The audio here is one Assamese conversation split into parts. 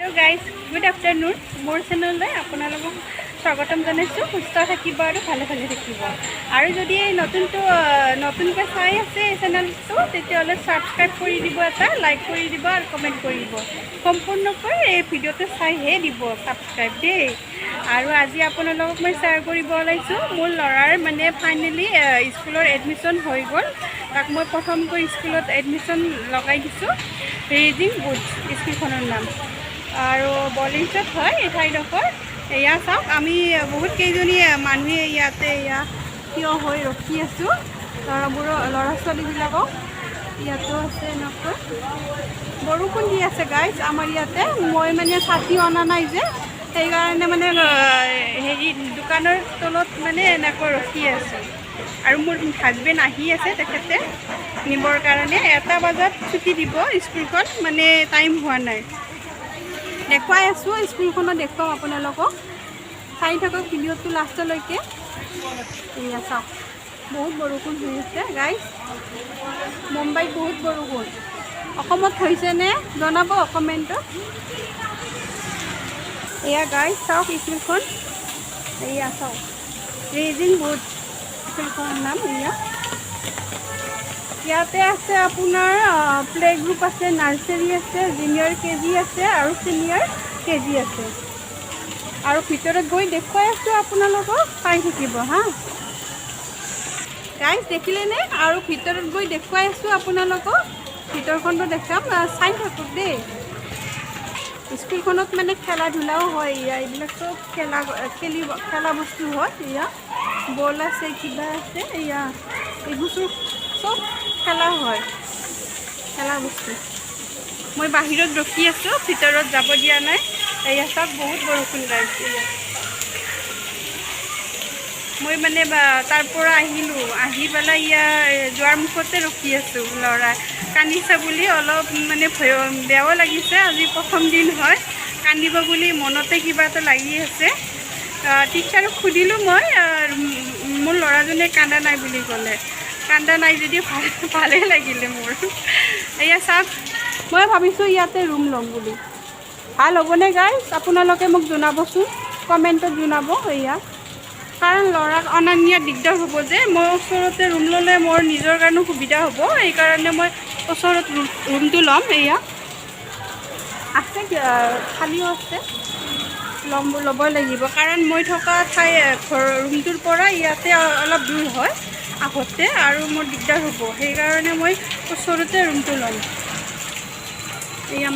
তো গাইজ গুড আফটাৰনুন মোৰ চেনেললৈ আপোনালোকক স্বাগতম জনাইছোঁ। সুস্থ থাকিব আৰু ভালে ভালে থাকিব। আৰু যদি এই নতুনকৈ চাই আছে এই চেনেলটো তেতিয়াহ'লে ছাবস্ক্ৰাইব কৰি দিব, এটা লাইক কৰি দিব আৰু কমেণ্ট কৰি দিব। সম্পূৰ্ণকৈ এই ভিডিঅ'টো চাইহে দিব ছাবস্ক্ৰাইব দেই। আৰু আজি আপোনালোকক মই শ্বেয়াৰ কৰিব ওলাইছোঁ মোৰ ল'ৰাৰ মানে ফাইনেলি স্কুলৰ এডমিশ্যন হৈ গ'ল। তাক মই প্ৰথমকৈ স্কুলত এডমিশ্যন লগাই দিছোঁ। ৰেজিং বুড স্কুলখনৰ নাম আৰু বলিঞ্চত হয় এই ঠাইডোখৰ। এয়া চাওক, আমি বহুত কেইজনী মানুহে ইয়াতে থিয় হৈ ৰখি আছোঁ ল'ৰা ছোৱালীবিলাকক। ইয়াতো আছে এনেকৈ বৰষুণ দি আছে গাইজ আমাৰ ইয়াতে। মই মানে ছাতি অনা নাই যে, সেইকাৰণে মানে হেৰি দোকানৰ তলত মানে এনেকৈ ৰখি আছোঁ। আৰু মোৰ হাজবেণ্ড আহি আছে, তেখেতে নিবৰ কাৰণে। 1 বজাত ছুটি দিব স্কুলখন, মানে টাইম হোৱা নাই। দেখুৱাই আছোঁ স্কুলখনত, দেখুৱাম আপোনালোকক। চাই থাকক ভিডিঅ'টো লাষ্টলৈকে। এয়া চাওক, বহুত বৰষুণ হৈ আছে গাইজ। মুম্বাইত বহুত বৰষুণ। অসমত হৈছেনে জনাব কমেণ্টত। এয়া গাইজ চাওক স্কুলখন, এয়া চাওক ৰেজিং বুড স্কুলখনৰ নাম। ইয়াতে আছে আপোনাৰ প্লে গ্ৰুপ আছে, নাৰ্চাৰী আছে, জুনিয়ৰ KG আছে আৰু চিনিয়ৰ KG আছে। আৰু ভিতৰত গৈ দেখুৱাই আছোঁ আপোনালোকক, চাই থাকিব হা গাইজ। দেখিলেনে? আৰু ভিতৰত গৈ দেখুৱাই আছোঁ আপোনালোকক, ভিতৰখনটো দেখাম, চাই থাকক দেই। স্কুলখনত মানে খেলা ধূলাও হয়। এইবিলাক চব খেলা বস্তু হয়। বল আছে, কিবা আছে, এইবোৰ চব খেলা হয়, খেলা বস্তু। মই বাহিৰত ৰখি আছোঁ, ভিতৰত যাব দিয়া নাই। এয়া চাওক বহুত বৰষুণ গাইছে। মই মানে তাৰ পৰা আহিলোঁ, আহি পেলাই যোৱাৰ মুখতে ৰখি আছোঁ। ল'ৰা কান্দিছে বুলি অলপ মানে বেয়াও লাগিছে। আজি প্ৰথম দিন হয়, কান্দিব বুলি মনতে কিবা এটা লাগি আছে। টিচাৰক সুধিলোঁ মই, মোৰ ল'ৰাজনে কান্দা নাই বুলি ক'লে। কান্দা নাই যদি ভালেই লাগিলে মোৰ। এয়া চাওক, মই ভাবিছোঁ ইয়াতে ৰুম ল'ম বুলি। ভাল হ'বনে গাইজ? আপোনালোকে মোক জনাবচোন, কমেণ্টত জনাব। কাৰণ ল'ৰাক অনা নিয়াত দিগদাৰ হ'ব যে, মই ওচৰতে ৰুম ল'লে মোৰ নিজৰ কাৰণেও সুবিধা হ'ব। সেইকাৰণে মই ওচৰত ৰুমটো ল'ম। আছে, খালীও আছে, ল'ব লাগিব। কাৰণ মই থকা ৰুমটোৰ পৰা ইয়াতে অলপ দূৰ হয় আহোঁতে, আৰু মোৰ দিগদাৰ হ'ব। সেইকাৰণে মই ওচৰতে ৰুমটো ল'ম।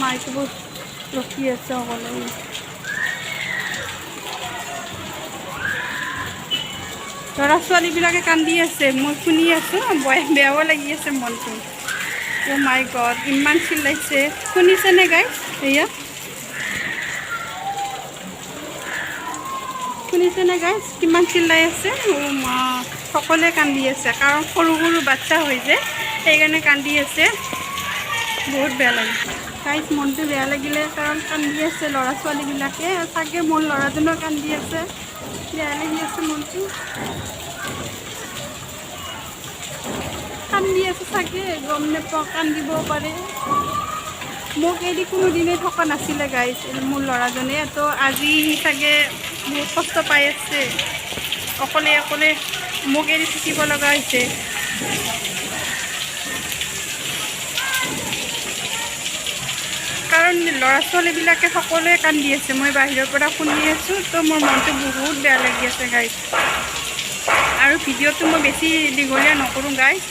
মাইকবোৰ ৰখি আছে সকলোৱে। ল'ৰা ছোৱালীবিলাকে কান্দি আছে, মই শুনি আছোঁ, বেয়াও লাগি আছে মনটো। মাই গড, ইমান চিল্লাইছে, শুনিছেনে গাইজ? শুনিছেনে গাইজ কিমান চিল্লাই আছে? মা, সকলোৱে কান্দি আছে, কাৰণ সৰু সৰু বাচ্চা হৈ যে, সেইকাৰণে কান্দি আছে। বহুত বেয়া লাগিছে গাইজ, মনটো বেয়া লাগিলে, কাৰণ কান্দি আছে ল'ৰা ছোৱালীবিলাকে। চাগে মোৰ ল'ৰাজনো কান্দি আছে, বেয়া লাগি আছে মনটো। কান্দি আছে চাগে, গম নাপাওঁ, কান্দিবও পাৰে। মোক এদি কোনোদিনেই থকা নাছিলে গাইজ মোৰ ল'ৰাজনে। তো আজি চাগে বহুত কষ্ট পাই আছে, অকলে অকলে মোক এৰি থাকিব লগা হৈছে। কাৰণ ল'ৰা ছোৱালীবিলাকে সকলোৱে কান্দি আছে, মই বাহিৰৰ পৰা শুনি আছোঁ। তো মোৰ মনটো বহুত বেয়া লাগি আছে গাইজ। আৰু ভিডিঅ'টো মই বেছি দীঘলীয়া নকৰোঁ গাইজ,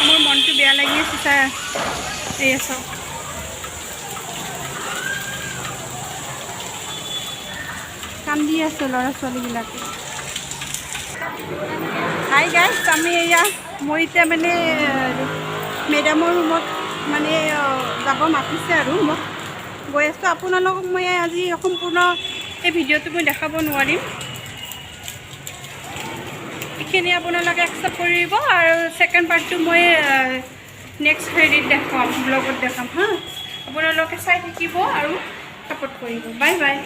মোৰ মনটো বেয়া লাগি আছে। চাওক, কান্দি আছে ল'ৰা ছোৱালীবিলাকে। হাই গাইজ, মই এতিয়া মানে মেডামৰ ৰুমত মানে যাব মাতিছে আৰু মোক গৈ আছোঁ। আপোনালোকক মই আজি সম্পূৰ্ণ এই ভিডিঅ'টো মই দেখাব নোৱাৰিম, এইখিনি আপোনালোকে একচেপ্ট কৰিব। আৰু ছেকেণ্ড পাৰ্টটো মই নেক্সট হেৰিত দেখাম, ব্লগত দেখাম হা। আপোনালোকে চাই থাকিব আৰু ছাপোৰ্ট কৰিব। Bye bye.